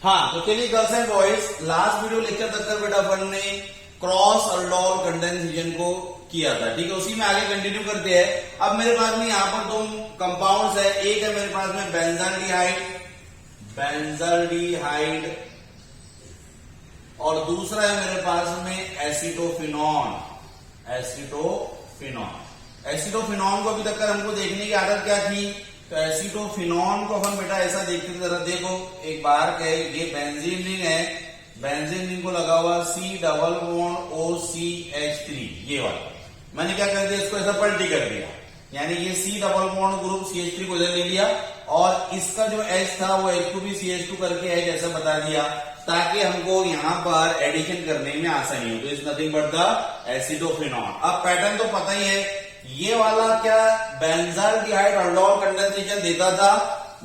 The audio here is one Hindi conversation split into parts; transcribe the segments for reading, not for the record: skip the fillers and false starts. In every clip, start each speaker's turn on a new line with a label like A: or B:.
A: हाँ, तो चलिए girls and boys, last video lecture तक कर बेटा अपन ने क्रॉस अल्डोल कंडेंसेशन को किया था। ठीक है, उसी में आगे कंटिन्यू करते हैं। अब मेरे पास में यहाँ पर दो कंपाउंड्स है, एक है मेरे पास में बेंजल्डिहाइड और दूसरा है मेरे पास में एसिटोफिनॉन। एसिटोफिनॉन को अभी तक हमको देखने की आदत क्या थी, तो एसिटोफिनॉन को हम बेटा ऐसा देखते थे, जरा देखो एक बार क्या है, ये बेंजीन रिंग है, बेंजीन रिंग को लगा हुआ C+OCH3, ये वाला मैंने क्या कर दिया, इसको ऐसा पलटी कर दिया, यानी ये C++ ग्रुप CH3 को इधर ले लिया और इसका जो H था वो H को भी CH2 करके H ऐसा बता दिया, ताकि हमको यहाँ पर एडिशन करने में आसानी हो। तो is nothing but the acetophenone. अब पैटर्न तो पता ही है, ये वाला क्या बेंजाल्डिहाइड अल्डोल कंडेंसेशन देता था,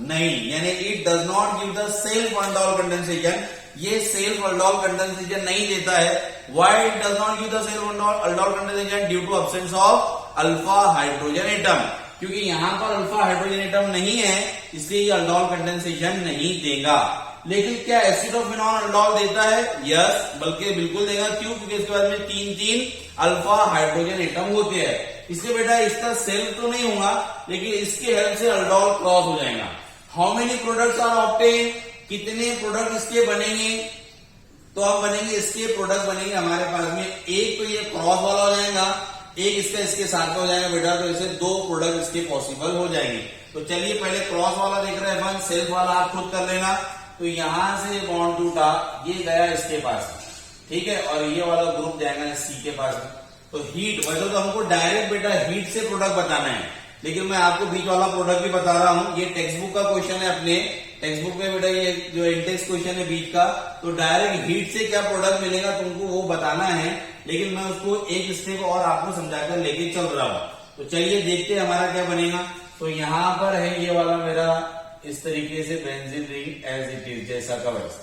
A: नहीं, यानी it does not give the self aldol condensation, ये सेल्फ अल्डोल कंडेंसेशन नहीं देता है। Why it does not give the self aldol condensation? Due to absence of alpha hydrogen atom, क्योंकि यहां पर अल्फा हाइड्रोजन एटम नहीं है, इसलिए ये अल्डोल कंडेंसेशन नहीं देगा। लेकिन क्या एसिटोफिनॉन अल्डोल देता है? यस, बल्कि बिल्कुल देगा। क्यों? क्योंकि इसके बाद में तीन अल्फा हाइड्रोजन एटम होते हैं, इसलिए बेटा इसका सेल्फ तो नहीं होगा, लेकिन इसके हेल्प से अल्डोल क्रॉस हो जाएगा। How many products are obtain? कितने प्रोडक्ट इसके बनेंगे? तो अब बनेंगे, इसके प्रोडक्ट बनेंगे हमारे पास में, एक तो ये क्रॉस वाला हो जाएगा, एक इसका इसके साथ में हो जाएगा बेटा, तो इसे दो प्रोडक्ट इसके पॉसिबल हो जाएंगे। तो चलिए पहले क्रॉस वाला देख रहे हैं अपन, सेल्फ वाला आप खुद कर लेना। तो यहां से बॉन्ड टूटा, ये गया इसके पास, ठीक है, और ये वाला ग्रुप जाएगा सी के पास। तो हीट, वैसे तो हमको डायरेक्ट बेटा हीट से प्रोडक्ट बताना है, लेकिन मैं आपको बीच वाला प्रोडक्ट भी बता रहा हूं। ये टेक्स्ट बुक का क्वेश्चन है, अपने टेक्स्ट बुक में बेटा ये जो इंटेक्स क्वेश्चन है बीच का, तो डायरेक्ट हीट से क्या प्रोडक्ट मिलेगा तुमको वो बताना है, लेकिन मैं उसको एक स्टेप और आपको समझाकर लेके चल रहा हूं। तो चलिए देखते हैं हमारा क्या बनेगा। तो यहां पर है ये वाला मेरा इस तरीके से benzene ring as it is, जैसा का वैसा।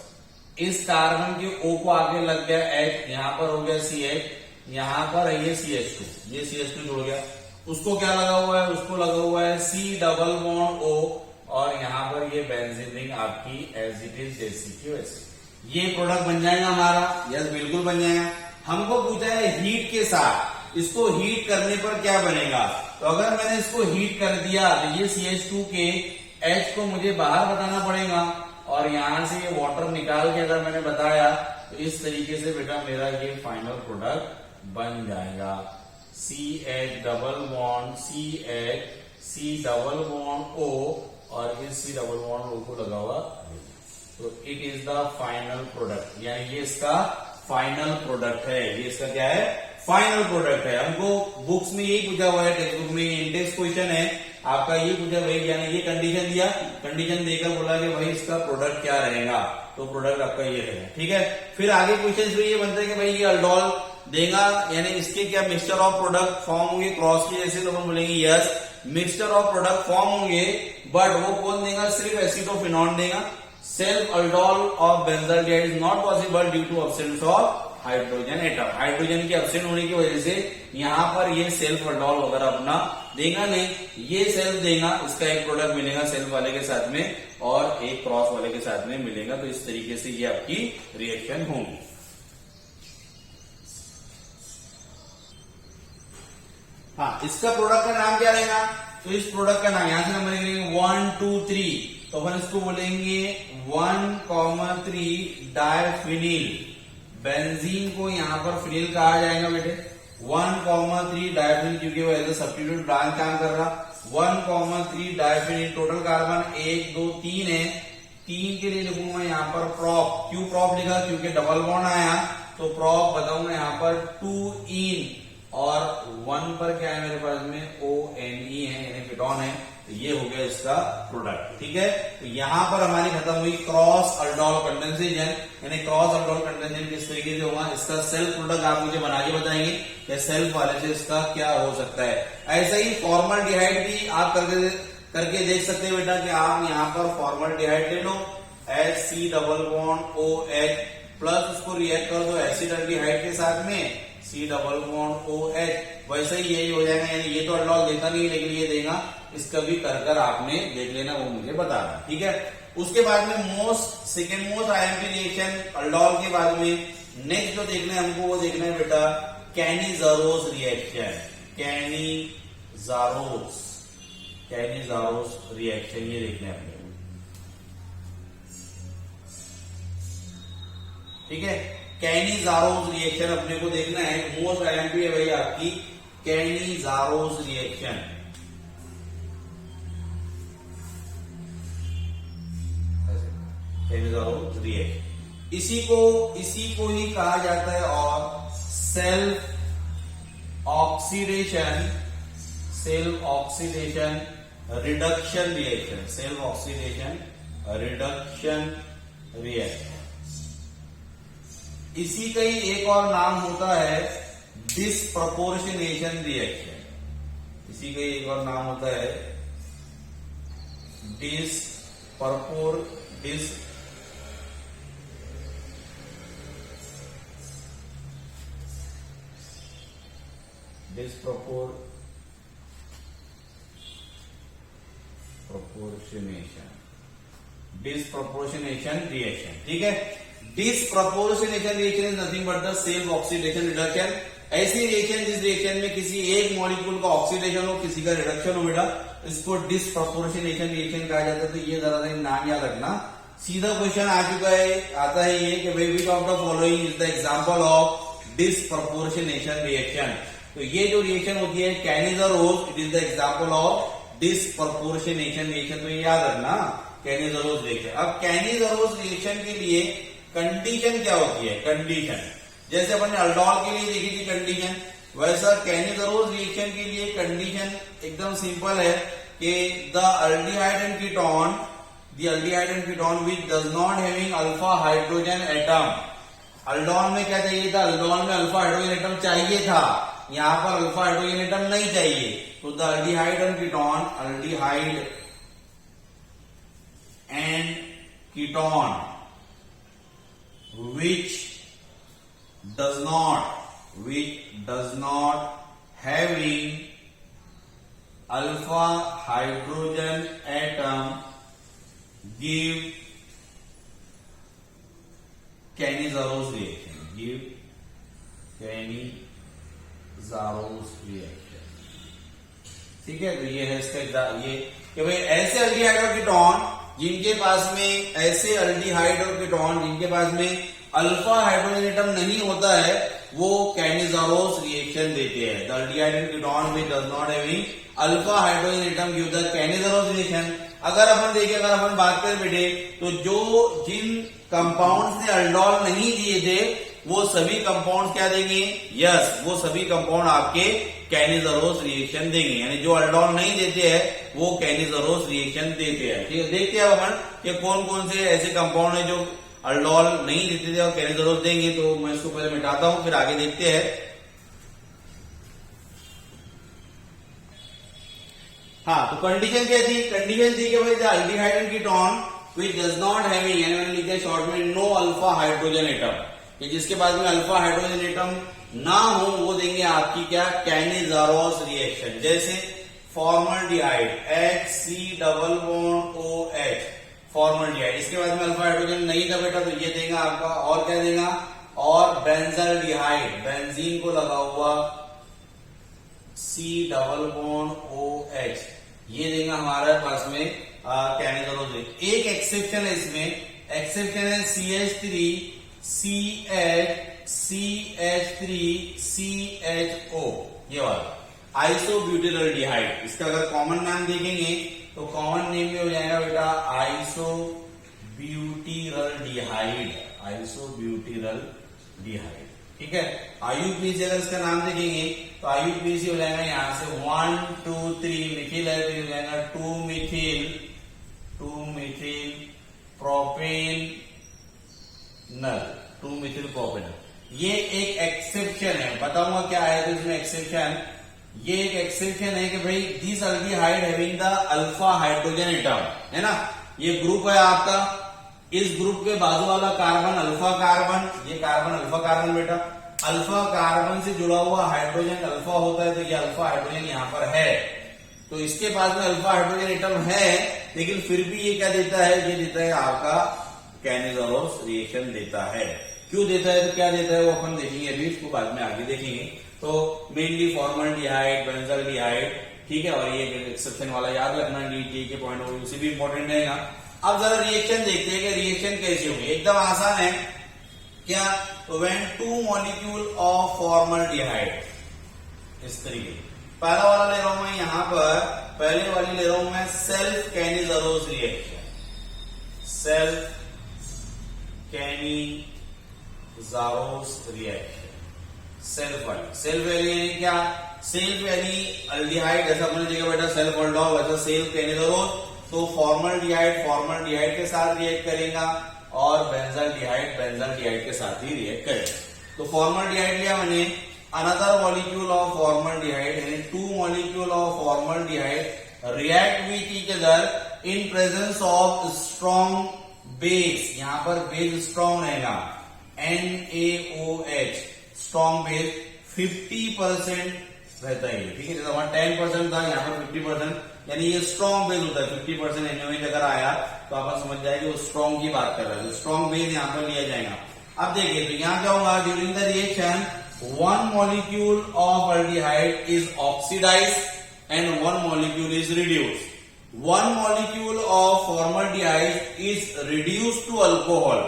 A: इस कार्बन के O को आगे लग गया H, यहां पर हो गया CH, यहां पर है ये CH2, ये CH2 जुड़ गया। उसको क्या लगा हुआ है? उसको लगा हुआ है C+O, और यहां पर ये बेंजीन रिंग आपकी एज इट इज जैसी की वैसी। ये प्रोडक्ट बन जाएगा हमारा। यस, बिल्कुल बन जाएगा। हमको पूछा है हीट के साथ, इसको हीट करने पर क्या बनेगा। तो अगर मैंने इसको हीट कर दिया तो ये CH2 के H को मुझे बाहर बताना पड़ेगा, और यहां से ये वाटर निकाल के अगर मैंने बताया तो इस तरीके से बेटा मेरा ये फाइनल प्रोडक्ट बन जाएगा। C+O और इस C+O को लगा हुआ, तो it is the final product, यानी ये इसका फाइनल प्रोडक्ट है। ये इसका क्या है? फाइनल प्रोडक्ट है। हमको बुक्स में यही पूछा हुआ है, टेक्स्ट बुक में इंडेक्स क्वेश्चन है आपका, ये पूछा भाई, यानी ये कंडीशन दिया, कंडीशन देकर बोला कि भाई इसका प्रोडक्ट क्या रहेगा, तो प्रोडक्ट आपका ये रहेगा। ठीक है, फिर आगे क्वेश्चन ये बनता है कि भाई ये अल्डोल देगा, यानी इसके क्या मिक्सचर ऑफ प्रोडक्ट फॉर्म होंगे क्रॉस की जैसे, तो हम बोलेंगे yes, mixture of product form होंगे, बट वो कौन देगा? सिर्फ एसिटोफिनॉन देगा। Self aldol of benzaldehyde is not possible due to absence of hydrogen atom. Hydrogen के एब्सेंट होने की वजह से यहां पर ये सेल्फ अल्डोल वगैरह अपना देगा नहीं, ये सेल्फ देगा, इसका एक प्रोडक्ट मिलेगा सेल्फ वाले के साथ में और एक क्रॉस वाले के साथ में मिलेगा। तो इस तरीके से ये आपकी रिएक्शन होगी। हाँ, इसका प्रोडक्ट का नाम क्या रहेगा? तो इस प्रोडक्ट का नाम यहां से नंबर लिखेंगे 1 2 3, तो अपन इसको बोलेंगे 1,3 डायफिनिल। बेंजीन को यहां पर फिनिल कहा जाएगा बेटे, 1,3 डायफिनिल, क्योंकि वो एज ए सब्स्टिट्यूट ब्रांच काम कर रहा। 1,3 डायफिनिल, टोटल कार्बन 1 2 3 है, 3 के लिए लिखूंगा यहाँ पर प्रोप। क्यों प्रोप लिखा? क्योंकि डबल बॉन्ड आया, तो प्रोप बताऊंगा यहाँ पर 2 इन, और 1 पर क्या है मेरे पास में ONE है, यानी कीटोन है। तो ये हो गया इसका प्रोडक्ट। ठीक है, तो यहां पर हमारी खत्म हुई क्रॉस अल्डोल कंडेंसेशन, यानी क्रॉस अल्डोल कंडेंसेशन किस तरीके से होगा, इसका सेल्फ प्रोडक्ट आप मुझे बना के बताएंगे कि सेल्फ वाले से इसका क्या हो सकता है। ऐसे ही फॉर्मल्डिहाइड भी आप करके देख सकते हैं बेटा, कि आप यहाँ पर फॉर्मल्डिहाइड ले लो, H+OH प्लस उसको रिएक्ट कर दो एसिडल्डिहाइड के साथ में C+OH, वैसे ही यही हो जाएगा। यानी ये तो अल्डोल देता नहीं, लेकिन ये देगा, इसका भी कर आपने देख लेना, वो मुझे बताना। ठीक है, उसके बाद में second most IMP reaction aldol के बाद में नेक्स्ट जो देखना है हमको वो देखना है बेटा कैनिज़ारोस रिएक्शन। कैनिज़ारोस रिएक्शन ये देखना है अपने को, ठीक है। कैनिज़ारोस रिएक्शन अपने को देखना है, मोस्ट आईएमपी है भाई आपकी कैनिज़ारोस रिएक्शन। कैनिज़ारोस रिएक्शन इसी को ही कहा जाता है और सेल्फ ऑक्सीडेशन रिडक्शन रिएक्शन। इसी का ही एक और नाम होता है डिसप्रपोर्शनेशन रिएक्शन। डिसप्रपोर्शनेशन रिएक्शन, ठीक है। Disproportionation reaction is nothing but the self oxidation reduction. ऐसी रिएक्शन जिस रिएक्शन में किसी एक मॉलिक्यूल का ऑक्सीडेशन हो, किसी का रिडक्शन हो बेटा, इसको डिसप्रपोर्शनेशन रिएक्शन कहा जाता है। तो ये जरा सा नाम याद रखना। सीधा क्वेश्चन आता है ये कि भाई which of the following is the example of disproportionation reaction. तो ये जो रिएक्शन होती है Cannizzaro's, it is the example of disproportionation reaction. तो ये याद रखना कैनिज़ारोस रिएक्शन। अब कैनिज़ारोस रिएक्शन के लिए कंडीशन क्या होती है? कंडीशन जैसे अपन ने अल्डोल के लिए देखी थी कंडीशन, वैसा कैनिज़ारोस रिएक्शन के लिए कंडीशन एकदम सिंपल है कि the aldehyde and ketone which does not having alpha hydrogen atom. Aldol में क्या चाहिए था? अल्डोल में अल्फा हाइड्रोजन एटम चाहिए था, यहां पर अल्फा हाइड्रोजन एटम नहीं चाहिए। तो the aldehyde and ketone which does not having alpha hydrogen atom give Cannizzaro's reaction, ठीक है। तो ये है इसका ये कि भाई ऐसे अल्डिहाइड और कीटोन जिनके पास में अल्फा हाइड्रोजन एटम नहीं होता है, वो कैनिज़ारोस रिएक्शन देते हैं। The aldehyde and ketone which does not having alpha hydrogen atom give the Cannizzaro's reaction. अगर अपन बात करें बेटे, तो जिन कंपाउंड्स ने अल्डोल नहीं दिए थे वो सभी कंपाउंड क्या देंगे? वो सभी कंपाउंड आपके कैनिज़ारोस रिएक्शन देंगे। यानी जो अल्डोल नहीं देते हैं वो कैनिज़ारोस रिएक्शन देते हैं, ठीक है। देखते हैं अपन कि कौन कौन से ऐसे कंपाउंड है जो अल्डोल नहीं देते थे और कैनिज़ारोस देंगे। तो मैं इसको पहले मिटाता हूं, फिर आगे देखते हैं। हाँ, तो कंडीशन क्या थी? कंडीशन थी कि भाई the aldehyde and ketone which does not having, यानी मैंने लिखा है शॉर्ट में, नो अल्फा हाइड्रोजन एटम, कि जिसके पास में अल्फा हाइड्रोजन एटम ना हो वो देंगे आपकी क्या? कैनिज़ारोस रिएक्शन। जैसे फॉर्मल्डिहाइड HCOOH, फॉर्मल्डिहाइड, इसके बाद में अल्फा हाइड्रोजन नहीं था बेटा, तो ये देगा आपका। और क्या देगा? और बेंजल्डिहाइड, बेंजीन को लगा हुआ C OOH, ये देगा हमारे पास में कैनिज़ारोस। एक एक्सेप्शन है इसमें, एक्सेप्शन है CH3CHO, ये वाला आइसोब्यूटिरल्डिहाइड। इसका अगर कॉमन नाम देखेंगे तो कॉमन नेम में हो जाएगा बेटा आइसोब्यूटिरल्डिहाइड, ठीक है। IUPAC अगर इसका नाम देखेंगे तो IUPAC हो जाएगा यहां से 1 2 3 मिथिल है, तो हो जाएगा 2 मिथिल प्रोपेनल। ये एक एक्सेप्शन है, बताऊंगा क्या है तो इसमें एक्सेप्शन। ये एक एक्सेप्शन है कि भाई this aldehyde having the alpha hydrogen atom, है ना। ये ग्रुप है आपका, इस ग्रुप के बाजू वाला कार्बन अल्फा कार्बन, ये कार्बन अल्फा कार्बन बेटा, अल्फा कार्बन से जुड़ा हुआ हाइड्रोजन अल्फा होता है, तो ये अल्फा हाइड्रोजन यहां पर है। तो इसके पास में अल्फा हाइड्रोजन एटम है, लेकिन फिर भी ये क्या देता है, ये देता है आपका कैनिज़रोस रिएक्शन देता है। क्यों देता है, तो क्या देता है वो अपन देखेंगे, अभी इसको बाद में आगे देखेंगे। तो मेनली फॉर्मल्डिहाइड, बेंजल्डिहाइड, ठीक है, और ये एक्सेप्शन वाला याद रखना, डी के पॉइंट ऑफ व्यू से भी इंपॉर्टेंट रहेगा। अब जरा रिएक्शन देखते हैं कि रिएक्शन कैसे होगी, एकदम आसान है क्या। तो when two molecule of formaldehyde, इस तरीके पहला वाला ले रहा हूं मैं यहां पर, पहले वाली ले रहा हूं मैं self Cannizzaro's reaction, self Cannizzaro's reaction, self वाली यानी क्या, सेल्फ यानी अल्डिहाइड, जैसा अपने जगह बेटा सेल्फ अल्डोल, वैसा सेल्फ कैनिज़रोस, तो फॉर्मल्डिहाइड के साथ रिएक्ट करेगा और बेंजल्डिहाइड के साथ ही रिएक्ट करेगा। तो फॉर्मल्डिहाइड लिया मैंने, अनदर मॉलिक्यूल ऑफ फॉर्मल्डिहाइड यानी two molecule of formaldehyde react with each other in presence of strong base, यहां पर बेस स्ट्रॉन्ग रहेगा, NaOH, स्ट्रॉन्ग बेस 50% रहता है, ठीक है, जैसे हमारा 10% था, यहाँ पर 50%, यानी ये स्ट्रॉन्ग बेस होता है। 50% NaOH अगर आया तो आप समझ जाएंगे वो स्ट्रॉन्ग की बात कर रहा है, तो स्ट्रॉन्ग बेस यहाँ पर लिया जाएगा। अब देखिए, तो यहाँ क्या होगा, during the reaction one molecule of aldehyde is oxidized and one molecule is reduced. One molecule of formaldehyde is reduced to alcohol.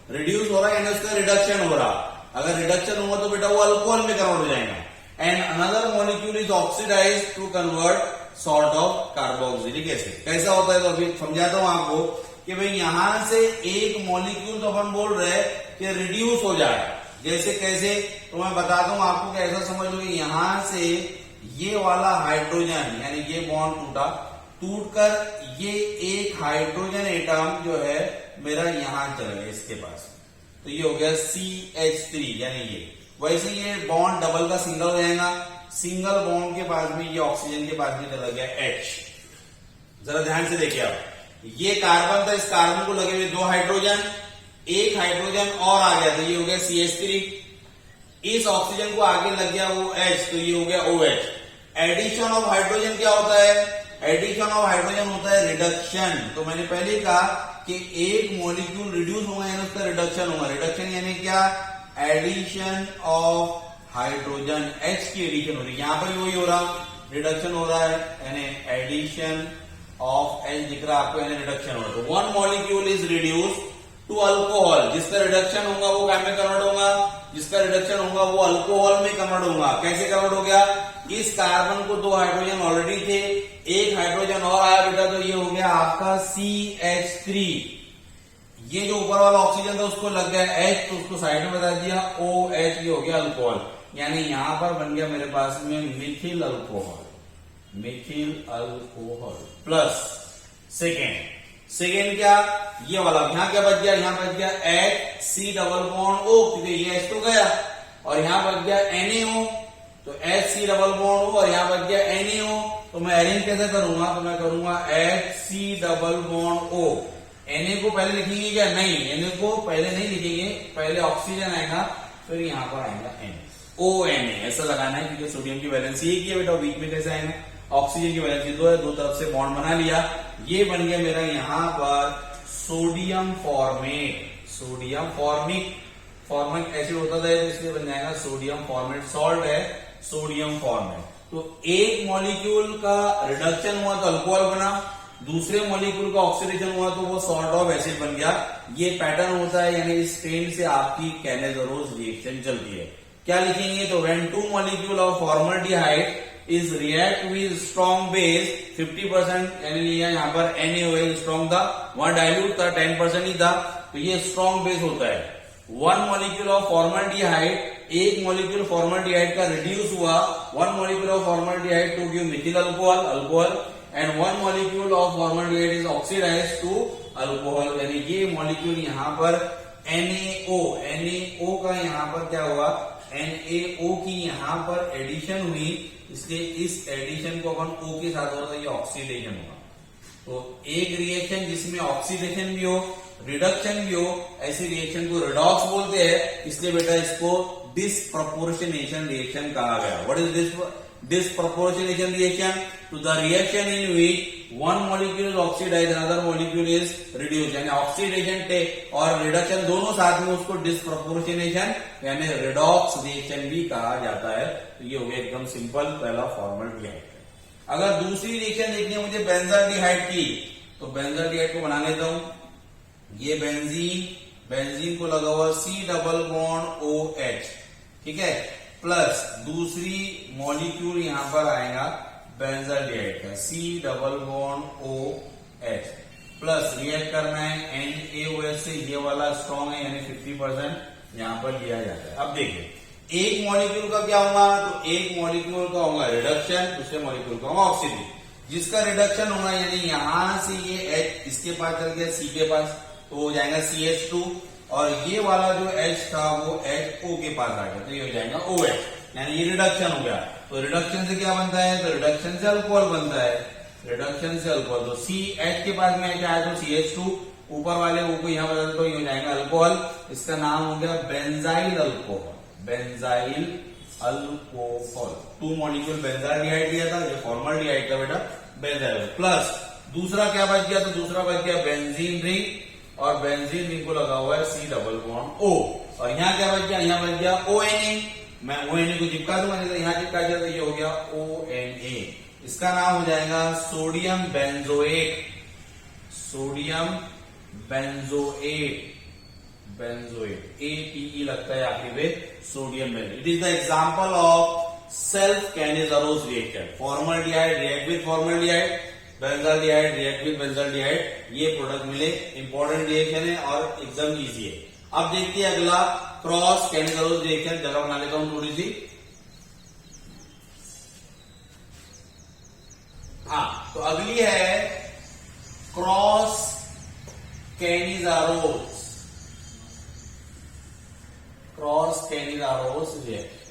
A: Reduce हो रहा है यानी उसका रिडक्शन हो रहा, अगर रिडक्शन हुआ तो बेटा वो अल्कोहल में कन्वर्ट हो जाएगा। And another molecule is oxidized to convert sort of carboxylic acid. कैसा होता है, तो अभी समझाता हूं आपको कि भाई यहां से एक मॉलिक्यूल तो अपन बोल रहे हैं कि रिड्यूस हो जाए, जैसे कैसे, तो मैं बताता हूं आपको कि ऐसा समझ लो कि यहां से ये वाला हाइड्रोजन यानी ये बॉन्ड टूटकर ये एक हाइड्रोजन एटम जो है मेरा यहां चला गया इसके पास, तो ये हो गया CH3, यानी ये वैसे ये बॉन्ड डबल का सिंगल रहेगा, सिंगल बॉन्ड के पास में ये ऑक्सीजन के पास में चला गया H। जरा ध्यान से देखिए आप, ये कार्बन था, इस कार्बन को लगे हुए दो हाइड्रोजन, एक हाइड्रोजन और आ गया, तो ये हो गया CH3, इस ऑक्सीजन को आगे लग गया वो H, तो ये हो गया OH। एडिशन ऑफ हाइड्रोजन क्या होता है, एडिशन ऑफ हाइड्रोजन होता है रिडक्शन। तो मैंने पहले कहा कि एक मॉलिक्यूल रिड्यूस होगा यानी उसका रिडक्शन होगा, रिडक्शन यानी क्या, एडिशन ऑफ हाइड्रोजन, H की एडिशन हो रही है, यहां पर वही हो रहा, रिडक्शन हो रहा है, यानी एडिशन ऑफ H दिख रहा है आपको, यानी रिडक्शन हो रहा है। तो one molecule is reduce to alcohol, जिसका रिडक्शन होगा वो क्या में कन्वर्ट होगा, जिसका रिडक्शन होगा वो अल्कोहल में कन्वर्ट होगा। कैसे कन्वर्ट हो गया, इस कार्बन को दो हाइड्रोजन ऑलरेडी थे, एक हाइड्रोजन और आया बेटा, तो ये हो गया आपका CH3, ये जो ऊपर वाला ऑक्सीजन था उसको लग गया H, तो उसको साइड में बता दिया OH, ये हो गया अल्कोहल, यानी यहां पर बन गया मेरे पास में मिथिल अल्कोहल प्लस सेकेंड क्या, ये वाला यहां क्या बच गया, यहां बच गया HC डबल बॉन्ड O, क्योंकि ये H तो गया, और यहां बच गया NaO, तो HC डबल बॉन्ड O और यहां बच गया NaO। तो मैं अरेंज कैसे करूंगा, तो मैं करूंगा HC double bond O, Na को पहले लिखेंगे क्या, नहीं, Na को पहले नहीं लिखेंगे, पहले ऑक्सीजन आएगा फिर यहां पर आएगा ONA, ऐसा लगाना है क्योंकि सोडियम की वैलेंसी एक ही है बेटा, बीच में कैसे आएगा, ऑक्सीजन की वैलेंसी दो है, दो तरफ से बॉन्ड बना लिया, ये बन गया मेरा यहां पर सोडियम फॉर्मिक एसिड होता था, इसलिए बन जाएगा सोडियम फॉर्मेट, सॉल्ट है सोडियम फॉर्मेट। तो एक मॉलिक्यूल का रिडक्शन हुआ तो अल्कोहल बना, दूसरे मॉलिक्यूल का ऑक्सीडेशन हुआ तो वो सॉल्ट ऑफ एसिड बन गया। ये पैटर्न होता है, यानी इस ट्रेन से आपकी कैनिज़रोस रिएक्शन चलती है। क्या लिखेंगे, तो when two molecule of formaldehyde is react with strong base 50%, यानी लिया यहाँ पर NaOH स्ट्रॉन्ग था, वहां डाइल्यूट था 10% ही था, तो ये स्ट्रॉन्ग बेस होता है। वन मॉलिक्यूल ऑफ फॉर्मल्डिहाइड, एक मॉलिक्यूल फॉर्मल्डिहाइड का रिड्यूस हुआ, one molecule of formaldehyde to give methyl alcohol and one molecule of formaldehyde is oxidised to alcohol, यानी ये मॉलिक्यूल यहाँ पर NaO का यहाँ पर क्या हुआ, NaO की यहाँ पर एडिशन हुई, इसलिए इस एडिशन को अपन O के साथ होता है, ये ऑक्सीडेशन होगा। तो एक रिएक्शन जिसमें ऑक्सीडेशन भी हो, रिडक्शन भी हो, ऐसी रिएक्शन को रिडॉक्स बोलते हैं, इसलिए बेटा इसको डिस्प्रपोर्शनेशन रिएक्शन कहा गया। What is disproportionation reaction to the reaction in which one molecule is oxidized, another molecule is reduced, यानी ऑक्सीडेशन और रिडक्शन दोनों साथ में उसको डिस्प्रोपोर्शनेशन यानी रिडॉक्स रिएक्शन भी कहा जाता है। तो ये हो गया एकदम सिंपल पहला फॉर्मल्डिहाइड। अगर दूसरी रिएक्शन देखनी है मुझे बेंजाल्डिहाइड की, तो बेंजाल्डिहाइड को बना लेता हूं। ये बेंजीन को लगा हुआ C डबल बॉन्ड OH, ठीक है, प्लस दूसरी मॉलिक्यूल यहां पर आएगा बेंजाल्डिहाइड का C double bond OH, plus react करना है NaOH से, ये वाला स्ट्रॉन्ग है यानी 50% यहां पर लिया जाता है। अब देखिए एक मॉलिक्यूल का क्या होगा, तो एक मॉलिक्यूल का होगा रिडक्शन, दूसरे मॉलिक्यूल का होगा ऑक्सीडेशन। जिसका रिडक्शन होगा यानी यहां से ये H इसके पास चल गया C के पास, तो हो जाएगा CH2, और ये वाला जो H था वो HO के पास आ गया, तो ये हो जाएगा OH, यानी ये रिडक्शन हो गया। तो रिडक्शन से क्या बनता है, तो रिडक्शन से अल्कोहल बनता है, रिडक्शन से अल्कोहल। तो CH के पास में क्या है, तो CH2, ऊपर वाले O को यहाँ बदल तो ये हो जाएगा अल्कोहल। इसका नाम हो गया benzyl alcohol, benzyl alcohol. 2 molecule benzaldehyde लिया था, ये फॉर्मल्डिहाइड का बेटा बेंजाइल, प्लस दूसरा क्या बच गया, तो दूसरा बच गया बेंजीन रिंग, और बेंजीन रिंग को लगा हुआ है C डबल बॉन्ड O, और यहाँ क्या बच गया, यहाँ बच गया ONA। मैं ONA को चिपका दूंगा, नहीं तो यहाँ चिपका दिया तो ये हो गया ONA। इसका नाम हो जाएगा sodium benzoate, sodium benzoate, benzoate APE लगता है आखिर में, sodium benzoate. It is the example of self Cannizzaro's reaction. Formaldehyde react with formaldehyde, benzaldehyde react with benzaldehyde, ये प्रोडक्ट मिले, इंपॉर्टेंट रिएक्शन है और एकदम इजी है। अब देखते हैं अगला क्रॉस कैनिजारोस रिएक्शन। जगह बना लेता हूं थोड़ी सी। हाँ, तो अगली है क्रॉस कैनिजारोस, क्रॉस कैनिजारोस रिएक्शन,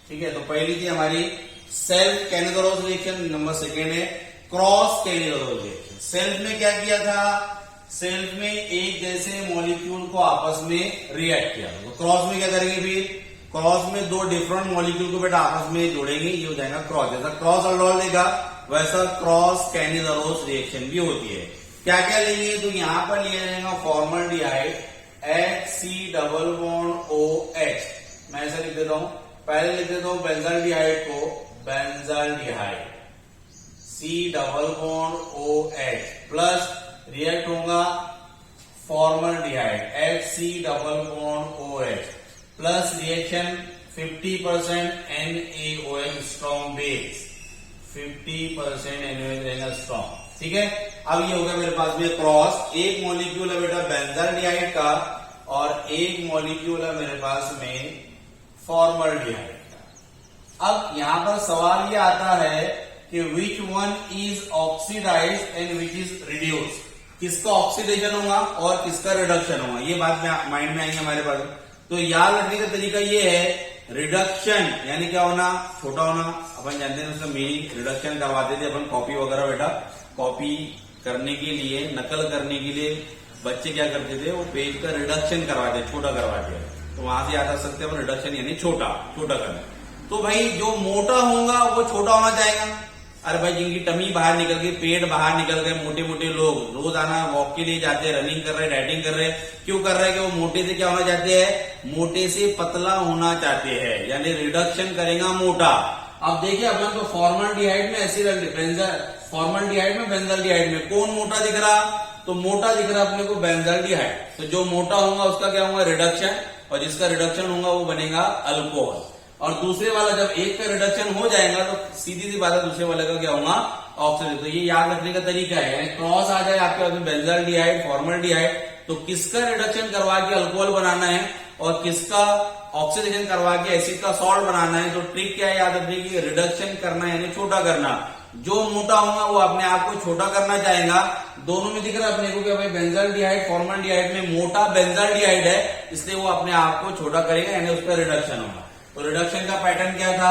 A: ठीक है। तो पहली थी हमारी self Cannizzaro's reaction, number second है क्रॉस कैनिजारोस रिएक्शन। सेल्फ में क्या किया था, सेल्फ में एक जैसे मॉलिक्यूल को आपस में रिएक्ट किया। तो क्रॉस में क्या करेंगे, फिर क्रॉस में 2 डिफरेंट मॉलिक्यूल को बेटा आपस में जोड़ेंगे, ये हो जाएगा क्रॉस। जैसा क्रॉस अल्डोल लेगा वैसा क्रॉस कैनिजारोस रिएक्शन भी होती है। क्या क्या लेंगे, तो यहां पर लिया जाएगा formaldehyde HC double bond OH। मैं ऐसा लिख देता हूं, पहले लिख देता हूं बेंजाल्डिहाइड को benzaldehyde C double bond OH, plus react होगा formaldehyde HC double bond OH, plus reaction 50% NaOH strong base, 50% NaOH रहेगा स्ट्रॉन्ग, ठीक है। अब ये हो गया मेरे पास में क्रॉस। एक मॉलिक्यूल है बेटा बेंजाल्डिहाइड का और एक मॉलिक्यूल है मेरे पास में फॉर्मल्डिहाइड का। अब यहां पर सवाल ये आता है कि which one is oxidised and which is reduced, किसका ऑक्सीडेशन होगा और किसका रिडक्शन होगा, ये बात माइंड में आएंगे हमारे पास। तो याद रखने का तरीका ये है, रिडक्शन यानी क्या होना, छोटा होना। अपन जानते हैं उसका मीनिंग, रिडक्शन करवाते थे अपन कॉपी वगैरह बेटा, कॉपी करने के लिए, नकल करने के लिए बच्चे क्या करते थे, वो पेज का रिडक्शन करवाते, छोटा करवाते। तो वहां से याद आ सकते हैं रिडक्शन यानी छोटा, छोटा करना। तो भाई जो मोटा होगा वो छोटा होना चाहेगा। अरे भाई जिनकी टमी बाहर निकल गई, पेट बाहर निकल गए, मोटे मोटे लोग रोज आना वॉक के लिए जाते हैं, रनिंग कर रहे हैं, डाइटिंग कर रहे हैं, क्यों कर रहे हैं कि वो मोटे से क्या होना चाहते हैं, मोटे से पतला होना चाहते हैं, यानी रिडक्शन करेगा मोटा। अब देखिए अपन को फॉर्मल्डिहाइड में फॉर्मल्डिहाइड में बेंजाल्डिहाइड में कौन मोटा दिख रहा, तो मोटा दिख रहा अपने को बेंजाल्डिहाइड। तो जो मोटा होगा उसका क्या होगा, रिडक्शन, और जिसका रिडक्शन होगा वो बनेगा अल्कोहल। और दूसरे वाला जब एक का रिडक्शन हो जाएगा तो सीधी सी बात है दूसरे वाले का क्या होगा, ऑक्सीजन। तो ये याद रखने का तरीका है, यानी क्रॉस आ जाए आपके पास में बेंजाल्डिहाइड फॉर्मल्डिहाइड, तो किसका रिडक्शन करवा के अल्कोहल बनाना है और किसका ऑक्सीडेशन करवा के एसिड का सॉल्ट बनाना है। तो ट्रिक क्या है, याद रखने की, रिडक्शन करना यानी छोटा करना। जो मोटा होगा वो अपने आप को छोटा करना चाहेगा। दोनों में दिख रहा है अपने को कि भाई बेंजाल्डिहाइड फॉर्मल्डिहाइड में मोटा बेंजाल्डिहाइड है, इसलिए वो अपने आप को छोटा करेगा, यानी उसका रिडक्शन होगा। तो रिडक्शन का पैटर्न क्या था,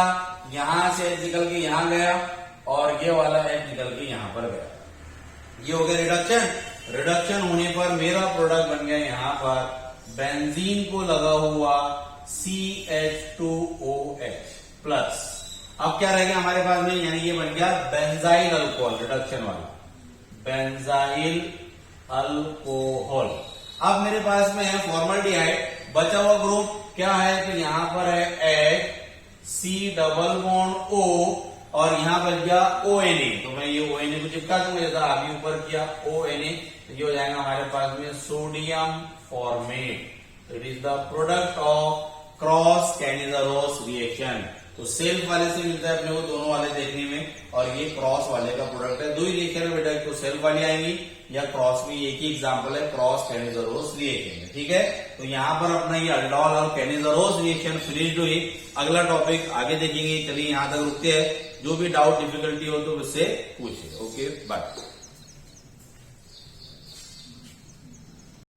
A: यहां से एच निकल के यहां गया और ये वाला एच निकल के यहां पर गया, ये हो गया रिडक्शन। रिडक्शन होने पर मेरा प्रोडक्ट बन गया यहां पर बेंजीन को लगा हुआ CH2OH। प्लस, अब क्या रह गया हमारे पास में, यानी ये बन गया बेंजाइल अल्कोहल, रिडक्शन वाला बेंजाइल अल्कोहल। अब मेरे पास में है फॉर्मल्डिहाइड, बचा हुआ ग्रुप क्या है, तो यहां पर है H डबल बॉन्ड O और यहां बच गया ONA, तो मैं ये ONA को चिपका दूंगा जैसा अभी ऊपर किया ONA, तो ये हो जाएगा हमारे पास में sodium formate. It is the product of cross Cannizzaro's reaction. तो सेल्फ वाले से मिलता है अपने को दोनों वाले देखने में, और ये क्रॉस वाले का प्रोडक्ट है। दो ही रिएक्शन है बेटा, एक तो सेल्फ वाली आएंगी या क्रॉस में, एक ही एग्जांपल है क्रॉस कैनिजरोस रिएक्शन में, ठीक है। तो यहां पर अपना ये अल्डोल और कैनिजरोस रिएक्शन फिनिश्ड हुई। अगला टॉपिक आगे देखेंगे, चलिए यहां तक रुकते हैं। जो भी डाउट डिफिकल्टी हो तो उससे पूछिए। Okay bye.